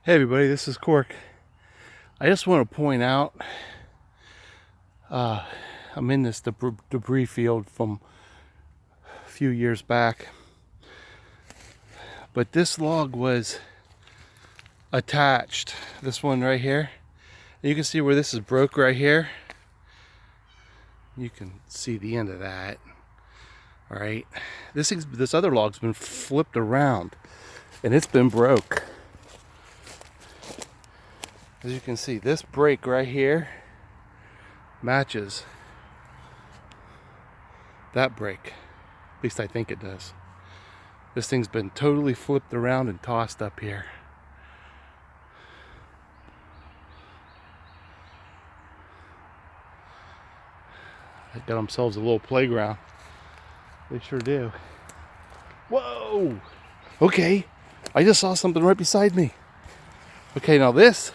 Hey everybody, this is Cork. I just want to point out I'm in this debris field from a few years back, but this log was attached. This one right here, and you can see where this is broke right here. You can see the end of that. All right, this other log's been flipped around and it's been broke. As you can see, this break right here matches that break. At least I think it does. This thing's been totally flipped around and tossed up here. They got themselves a little playground. They sure do. Whoa! Okay, I just saw something right beside me. Okay, now this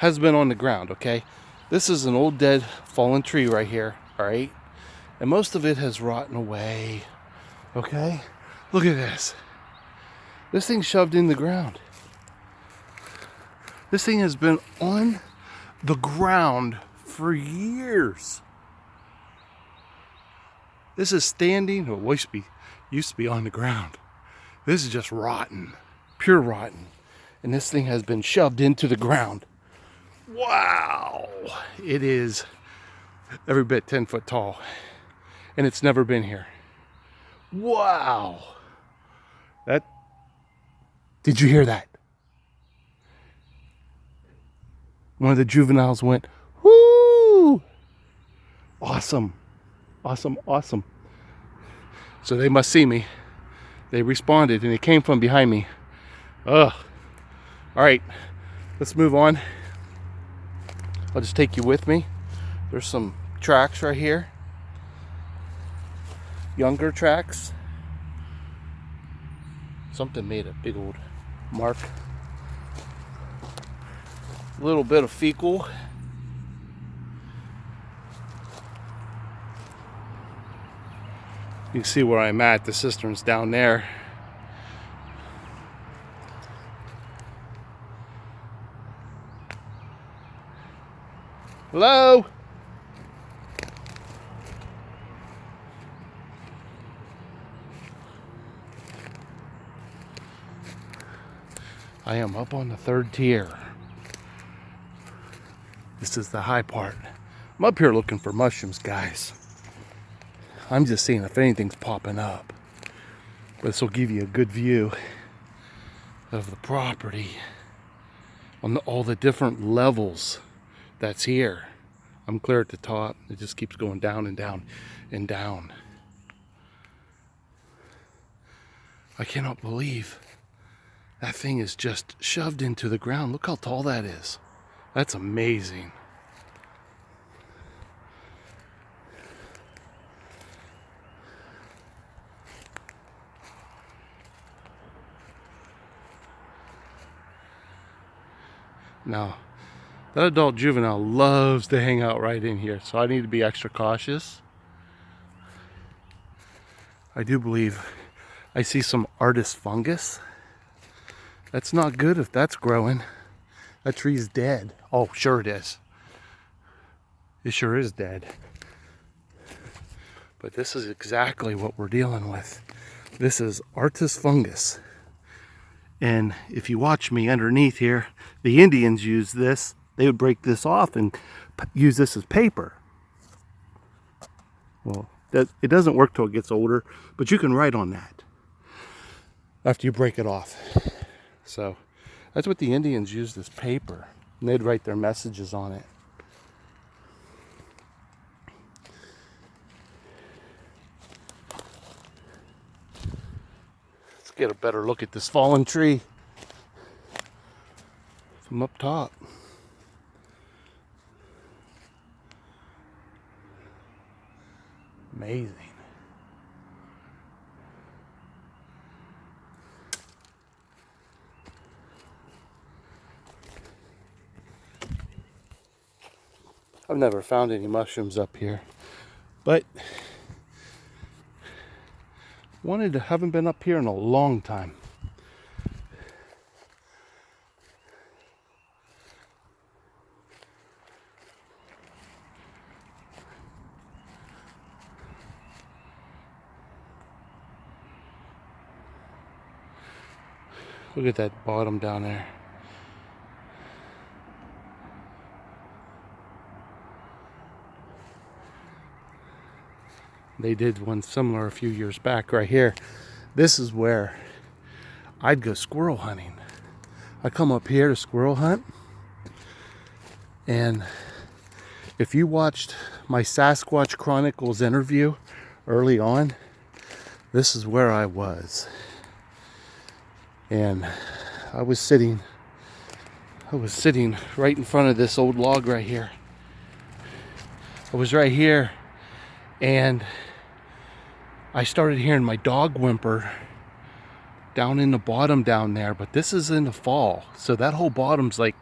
has been on the ground, okay? This is an old dead fallen tree right here, all right? And most of it has rotten away, okay? Look at this. This thing's shoved in the ground. This thing has been on the ground for years. This is standing, or used to be on the ground. This is just rotten, pure rotten. And this thing has been shoved into the ground. Wow! It is every bit 10 foot tall. And it's never been here. Wow! Did you hear that? One of the juveniles went, whoo! Awesome. Awesome, awesome. So they must see me. They responded and it came from behind me. Ugh. All right, let's move on. I'll just take you with me. There's some tracks right here. Younger tracks. Something made a big old mark. A little bit of fecal. You can see where I'm at. The cistern's down there. Hello? I am up on the third tier. This is the high part. I'm up here looking for mushrooms, guys. I'm just seeing if anything's popping up. But this will give you a good view of the property on all the different levels that's here. I'm clear at the top. It just keeps going down and down and down. I cannot believe that thing is just shoved into the ground. Look how tall that is. That's amazing. Now, that adult juvenile loves to hang out right in here, so I need to be extra cautious. I do believe I see some artist fungus. That's not good if that's growing. That tree's dead. Oh, sure it is. It sure is dead. But this is exactly what we're dealing with. This is artist fungus. And if you watch me underneath here, the Indians use this. They would break this off and use this as paper. Well, it doesn't work till it gets older, but you can write on that after you break it off. So that's what the Indians used as paper. And they'd write their messages on it. Let's get a better look at this fallen tree from up top. Amazing. I've never found any mushrooms up here, but haven't been up here in a long time. Look at that bottom down there. They did one similar a few years back right here. This is where I'd go squirrel hunting. I come up here to squirrel hunt, and if you watched my Sasquatch Chronicles interview early on, this is where I was. And I was sitting right in front of this old log right here. I was right here, and I started hearing my dog whimper down in the bottom down there, but this is in the fall, so that whole bottom's like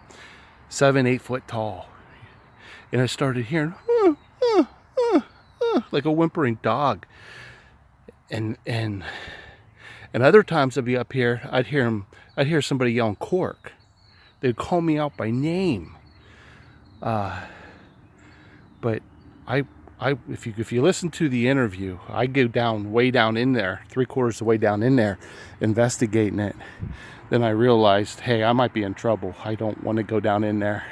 7-8 foot tall. And I started hearing like a whimpering dog. And other times I'd be up here, I'd hear somebody yelling cork. They'd call me out by name. But if you listen to the interview, I go down way down in there, 3/4 of the way down in there, investigating it. Then I realized, hey, I might be in trouble. I don't want to go down in there.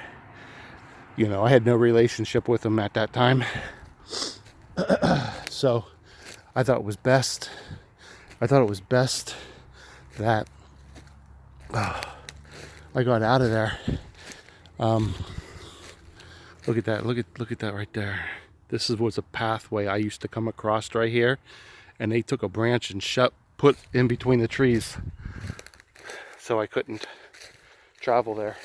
You know, I had no relationship with them at that time. So I thought it was best. That I got out of there. Look at that. Look at that right there. This was a pathway I used to come across right here, and they took a branch and put in between the trees, so I couldn't travel there.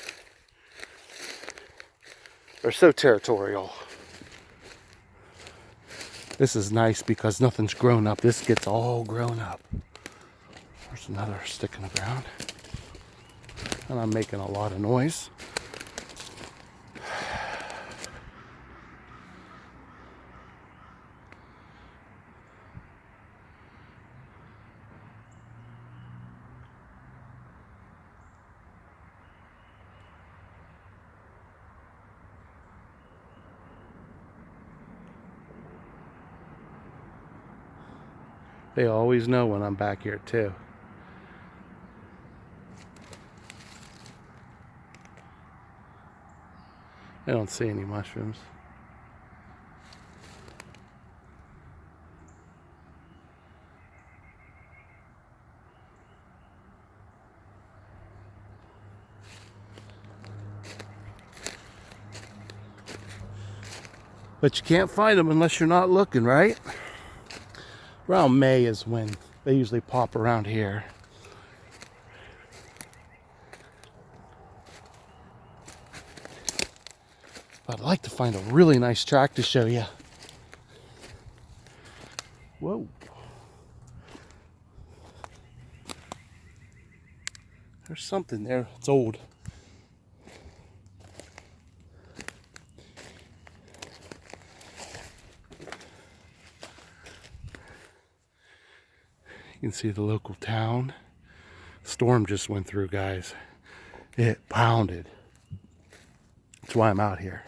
They're so territorial. This is nice because nothing's grown up. This gets all grown up. There's another stick in the ground, and I'm making a lot of noise. They always know when I'm back here too. I don't see any mushrooms. But you can't find them unless you're not looking, right? Around May is when they usually pop around here. But I'd like to find a really nice track to show you. Whoa. There's something there. It's old. You can see the local town. Storm just went through, guys. It pounded. That's why I'm out here.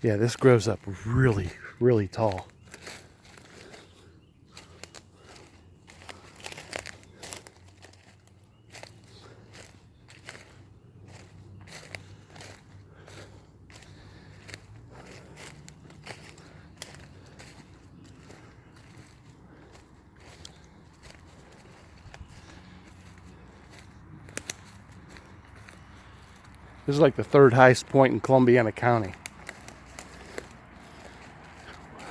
Yeah, this grows up really, really tall. This is like the third highest point in Columbiana County.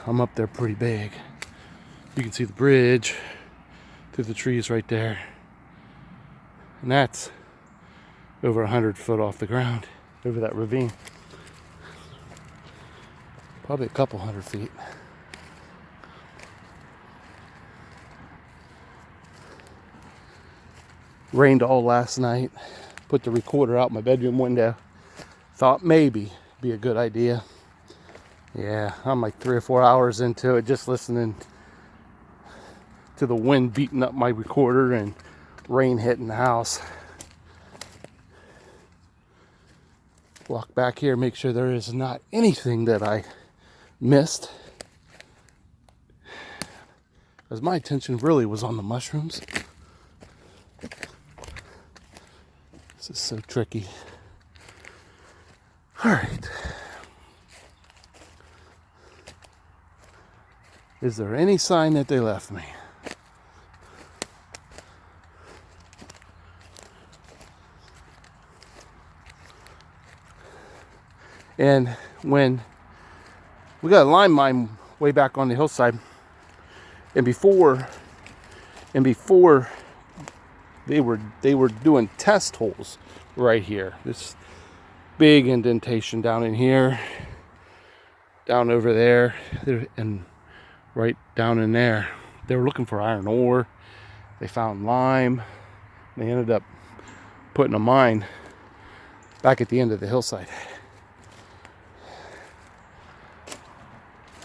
I'm up there pretty big. You can see the bridge through the trees right there. And that's over 100 foot off the ground, over that ravine. Probably a couple 100 feet. Rained all last night. Put the recorder out my bedroom window. Thought maybe be a good idea. Yeah, I'm like 3 or 4 hours into it, just listening to the wind beating up my recorder and rain hitting the house. Walk back here, make sure there is not anything that I missed. As my attention really was on the mushrooms. This is so tricky. All right. Is there any sign that they left me? And when we got a lime mine way back on the hillside, and before they were doing test holes right here. This big indentation down in here, down over there, and right down in there. They were looking for iron ore. They found lime. They ended up putting a mine back at the end of the hillside.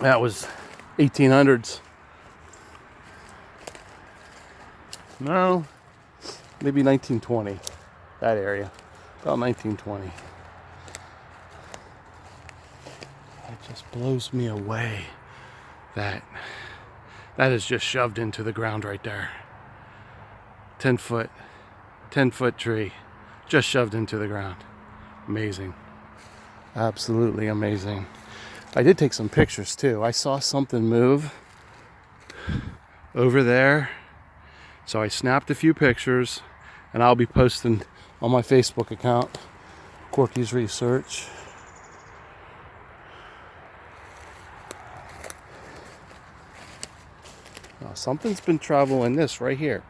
That was 1800s. No, maybe 1920. That area, about 1920. It just blows me away that is just shoved into the ground right there. 10 foot tree, just shoved into the ground. Amazing. Absolutely amazing. I did take some pictures too. I saw something move over there. So I snapped a few pictures, and I'll be posting on my Facebook account, Corky's Research. Now, something's been traveling this right here.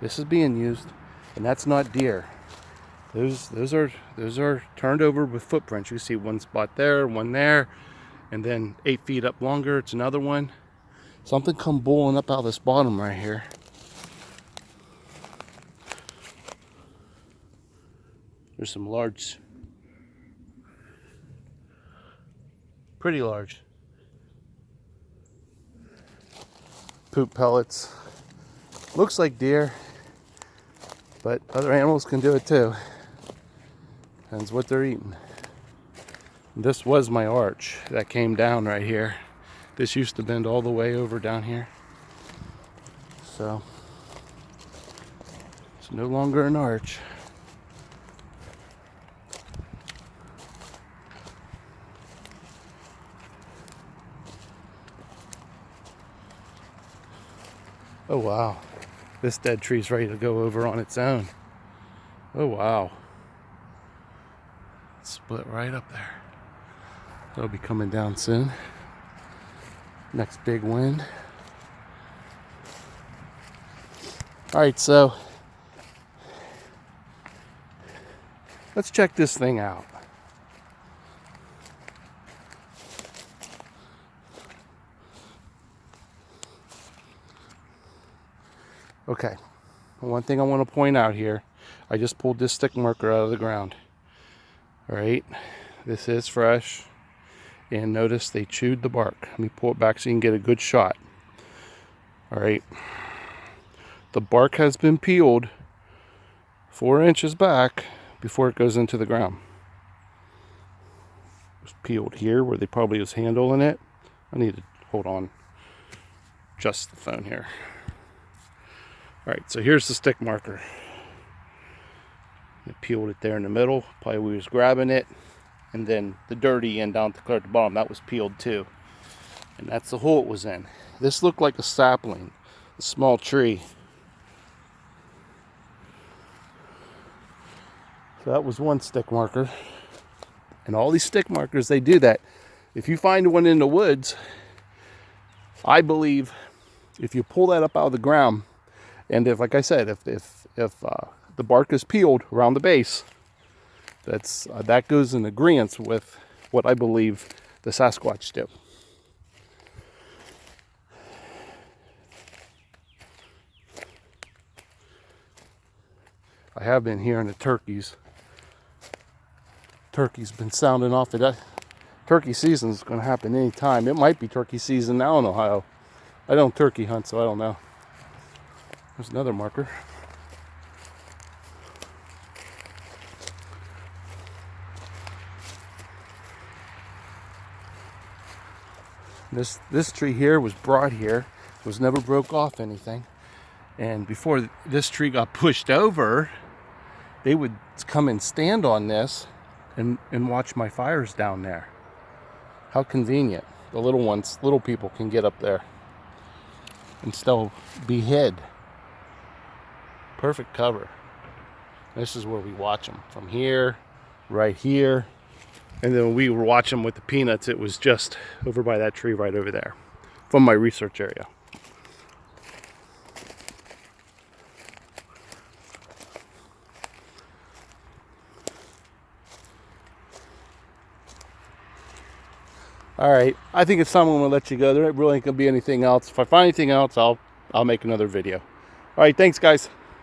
This is being used, and that's not deer. Those are turned over with footprints. You see one spot there, one there, and then 8 feet up longer, it's another one. Something come boiling up out of this bottom right here. There's some large, pretty large poop pellets. Looks like deer, but other animals can do it too. Depends what they're eating. This was my arch that came down right here. This used to bend all the way over down here. So it's no longer an arch. Oh wow, this dead tree's ready to go over on its own. Oh wow. It's split right up there. That'll be coming down soon. Next big wind. Alright, so let's check this thing out. Okay, one thing I want to point out here, I just pulled this stick marker out of the ground. Alright, this is fresh, and notice they chewed the bark. Let me pull it back so you can get a good shot. Alright, the bark has been peeled 4 inches back before it goes into the ground. It was peeled here where they probably was handling it. I need to hold on, adjust the phone here. Alright, so here's the stick marker. I peeled it there in the middle. Probably we was grabbing it. And then the dirty end down clear at the bottom, that was peeled too. And that's the hole it was in. This looked like a sapling, a small tree. So that was one stick marker. And all these stick markers, they do that. If you find one in the woods, I believe if you pull that up out of the ground, and if, like I said, if the bark is peeled around the base, that goes in agreement with what I believe the Sasquatch do. I have been hearing the turkeys. Turkey's been sounding off. Turkey season is going to happen anytime. It might be turkey season now in Ohio. I don't turkey hunt, so I don't know. There's another marker. This tree here was brought here was never broke off anything. And before this tree got pushed over, they would come and stand on this and watch my fires down there. How convenient. The little people can get up there and still be hid. Perfect cover. This is where we watch them, from here, right here. And then when we were watching with the peanuts, it was just over by that tree right over there, from my research area. All right, I think it's time I'm gonna let you go. There really ain't gonna be anything else. If I find anything else, I'll make another video. All right, thanks guys.